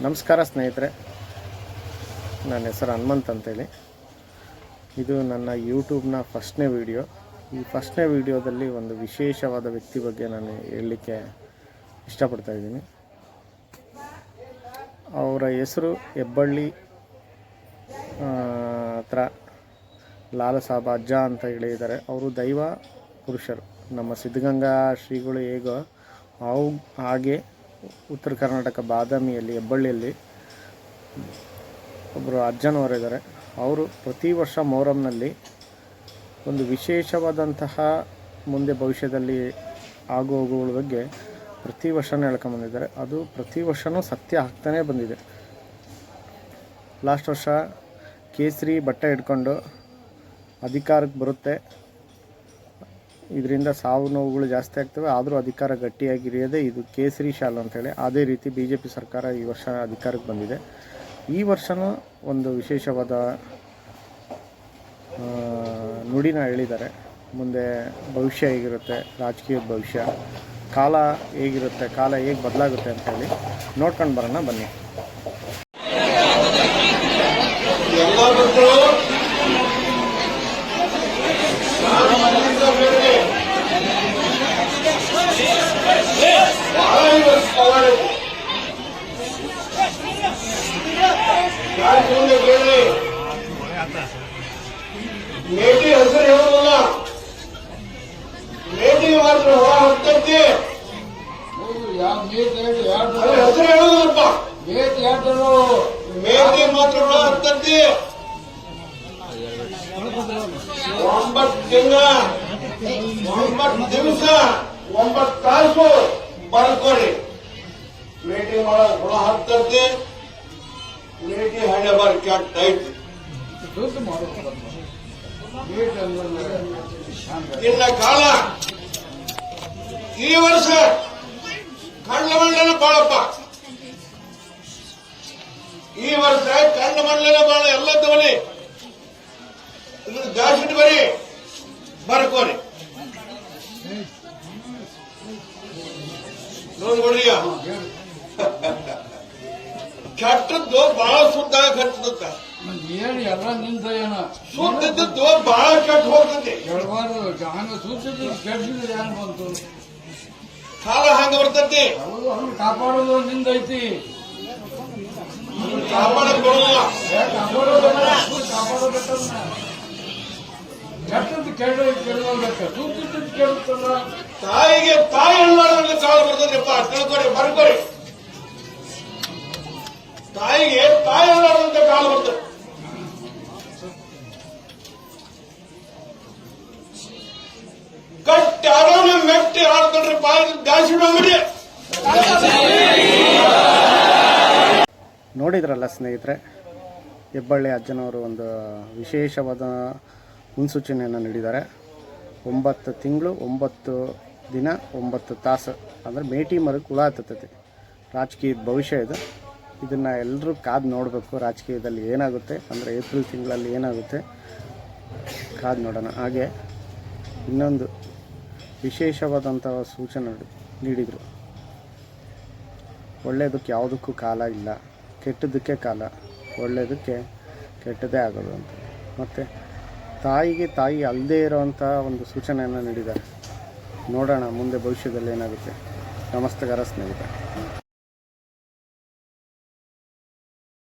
ನಮಸ್ಕಾರ ಸ್ನೇಹಿತರೆ, ನನ್ನ ಹೆಸರು ಹನುಮಂತ್ ಅಂತೇಳಿ. ಇದು ನನ್ನ ಯೂಟ್ಯೂಬ್ನ ಫಸ್ಟ್ನೇ ವಿಡಿಯೋ. ಈ ಫಸ್ಟ್ನೇ ವಿಡಿಯೋದಲ್ಲಿ ಒಂದು ವಿಶೇಷವಾದ ವ್ಯಕ್ತಿ ಬಗ್ಗೆ ನಾನು ಹೇಳಲಿಕ್ಕೆ ಇಷ್ಟಪಡ್ತಾಯಿದ್ದೀನಿ. ಅವರ ಹೆಸರು ಹೆಬ್ಬಳ್ಳಿ ಹತ್ರ ಲಾಲಸಾಬ ಅಜ್ಜ ಅಂತ ಹೇಳಿದ್ದಾರೆ. ಅವರು ದೈವ ಪುರುಷರು. ನಮ್ಮ ಸಿದ್ಧಗಂಗಾ ಶ್ರೀಗಳು ಹೇಗೋ ಹಾಗೆ ಉತ್ತರ ಕರ್ನಾಟಕ ಬಾದಾಮಿಯಲ್ಲಿ ಹೆಬ್ಬಳ್ಳಿಯಲ್ಲಿ ಒಬ್ಬರು ಅಜ್ಜನವರಿದ್ದಾರೆ. ಅವರು ಪ್ರತಿ ವರ್ಷ ಮೊಹರಂನಲ್ಲಿ ಒಂದು ವಿಶೇಷವಾದಂತಹ ಮುಂದೆ ಭವಿಷ್ಯದಲ್ಲಿ ಆಗು ಹೋಗುಗಳ ಬಗ್ಗೆ ಪ್ರತಿ ವರ್ಷವೂ ಹೇಳ್ಕೊಂಬಂದಿದ್ದಾರೆ. ಅದು ಪ್ರತಿ ವರ್ಷವೂ ಸತ್ಯ ಆಗ್ತಾನೇ ಬಂದಿದೆ. ಲಾಸ್ಟ್ ವರ್ಷ ಕೇಸರಿ ಬಟ್ಟೆ ಇಟ್ಕೊಂಡು ಅಧಿಕಾರಕ್ಕೆ ಬರುತ್ತೆ, ಇದರಿಂದ ಸಾವು ನೋವುಗಳು ಜಾಸ್ತಿ ಆಗ್ತವೆ, ಆದರೂ ಅಧಿಕಾರ ಗಟ್ಟಿಯಾಗಿರಿಯೋದೇ ಇದು ಕೇಸರಿ ಶಾಲು ಅಂತೇಳಿ. ಅದೇ ರೀತಿ BJP ಸರ್ಕಾರ ಈ ವರ್ಷ ಅಧಿಕಾರಕ್ಕೆ ಬಂದಿದೆ. ಈ ವರ್ಷವೂ ಒಂದು ವಿಶೇಷವಾದ ನುಡಿನ ಹೇಳಿದ್ದಾರೆ. ಮುಂದೆ ಭವಿಷ್ಯ ಹೇಗಿರುತ್ತೆ, ರಾಜಕೀಯದ ಭವಿಷ್ಯ, ಕಾಲ ಹೇಗಿರುತ್ತೆ, ಕಾಲ ಹೇಗೆ ಬದಲಾಗುತ್ತೆ ಅಂತೇಳಿ ನೋಡ್ಕೊಂಡು ಬರೋಣ ಬನ್ನಿ. ಮೇಟಿ ಹೆಸರು ಹೇಳೋದಿಲ್ಲ, ಮೇಟಿ ಮಾತ್ರ ಹೊರ ಹತ್ತೈತಿ. ಹೆಸರು ಹೇಳೋದಿಲ್ಲಪ್ಪ, ಮೇಟಿ ಮಾತ್ರ ಹೊರ ಹತ್ತೈತಿ. 9 ತಿಂಗಳ 9 ದಿವಸ 9 ತಾಸು ಬರ್ಕೊಳ್ಳಿ. ಮೇಟಿ ಹೊರ ಹತ್ತೈತಿ. ಮೇಟಿ ಹಣೆ ಬಾರ ಕೆಟ್ಟ ಐತಿ. ಇನ್ನ ಕಾಲ ಈ ವರ್ಷ ಕಂಡ ಮಂಡಲ ಬಾಳಪ್ಪ. ಈ ವರ್ಷ ಕಂಡ ಮಂಡಲ ಬಾಳ ಎಲ್ಲ ತಗೊಳ್ಳಿ, ಜಾಸ್ತಿ ಬರೀ ಬರ್ಕೋರಿ ನೋಡ್ಕೊಡ್ರಿಯ. ಕೆಟ್ಟದ್ದು ಬಹಳ ಸುದ್ದ ಕೆಟ್ಟದತ್ತ ಎಲ್ಲ ನಿಂತ ಏನ ಸುದ್ದಿದ್ದು ಬಹಳ ಕೆಟ್ಟ ಹೋಗ್ತದೆ. ಹೇಳ್ಬಾರ್ದು ಹಂಗ ಸುದ್ದಿದ್ದು ಕೆಟ್ಟಿದ್ರೆ ಏನ್ ಬಂತು, ಕಾಲ ಹಂಗ ಬರ್ತತಿ. ಹಂಗ ಕಾಪಾಡೋದು ನಿಂದೈತಿ, ಕಾಪಾಡಕ್ ಬರೋದಿಲ್ಲ. ಕಾಪಾಡೋದನ್ನ ಕೆಟ್ಟದ್ದು ಕೆಡಬೇಕು, ಸುದ್ದಿದ್ದು ಕೆಡುತ್ತಲ್ಲ. ತಾಯಿಗೆ ತಾಯಿ ಹೇಳೋದ್ರಲ್ಲಿ ಕಾಲ ಬರ್ತದ್ರಿಪ್ಪ, ತಿಳ್ಕೊರಿ ಬರ್ಕೊರಿ. ತಾಯಿಗೆ ತಾಯಿ ಹೇಳೋದಂತ ಕಾಲ ಬರ್ತದೆ. ಕಟ್ಟಿ ಆರಾಮ ಮೆಟ್ಟಿ ಆಡ್ಕೊಂಡ್ರೆ ಬಾಯಿ ಜಾಸ್ತಿ ಹೋಗ್ಬಿಡಿ. ನೋಡಿದ್ರಲ್ಲ ಸ್ನೇಹಿತರೆ, ಹೆಬ್ಬಳ್ಳಿ ಅಜ್ಜನವರು ಒಂದು ವಿಶೇಷವಾದ ಮುನ್ಸೂಚನೆಯನ್ನು ನೀಡಿದ್ದಾರೆ. 9 ತಿಂಗಳು 9 ದಿನ 9 ತಾಸು ಅಂದರೆ ಮೇಟಿ ಮರಕ್ಕೆ ಹುಳ ಹತ್ತತೈತಿ. ರಾಜಕೀಯದ ಭವಿಷ್ಯ ಇದು. ಇದನ್ನು ಎಲ್ಲರೂ ಕಾದು ನೋಡಬೇಕು. ರಾಜಕೀಯದಲ್ಲಿ ಏನಾಗುತ್ತೆ ಅಂದರೆ ಏಪ್ರಿಲ್ ತಿಂಗಳಲ್ಲಿ ಏನಾಗುತ್ತೆ ಕಾದು ನೋಡೋಣ. ಹಾಗೆ ಇನ್ನೊಂದು ವಿಶೇಷವಾದಂಥ ಸೂಚನೆ ನೀಡಿದರು. ಒಳ್ಳೆಯದಕ್ಕೆ ಯಾವುದಕ್ಕೂ ಕಾಲ ಇಲ್ಲ, ಕೆಟ್ಟದಕ್ಕೆ ಕಾಲ, ಒಳ್ಳೆಯದಕ್ಕೆ ಕೆಟ್ಟದೇ ಆಗೋದು ಅಂತ. ಮತ್ತು ತಾಯಿಗೆ ತಾಯಿ ಅಲ್ಲದೇ ಇರೋವಂಥ ಒಂದು ಸೂಚನೆಯನ್ನು ನೀಡಿದ್ದಾರೆ. ನೋಡೋಣ ಮುಂದೆ ಭವಿಷ್ಯದಲ್ಲಿ ಏನಾಗುತ್ತೆ. ನಮಸ್ಕಾರ ಸ್ನೇಹಿತರೆ.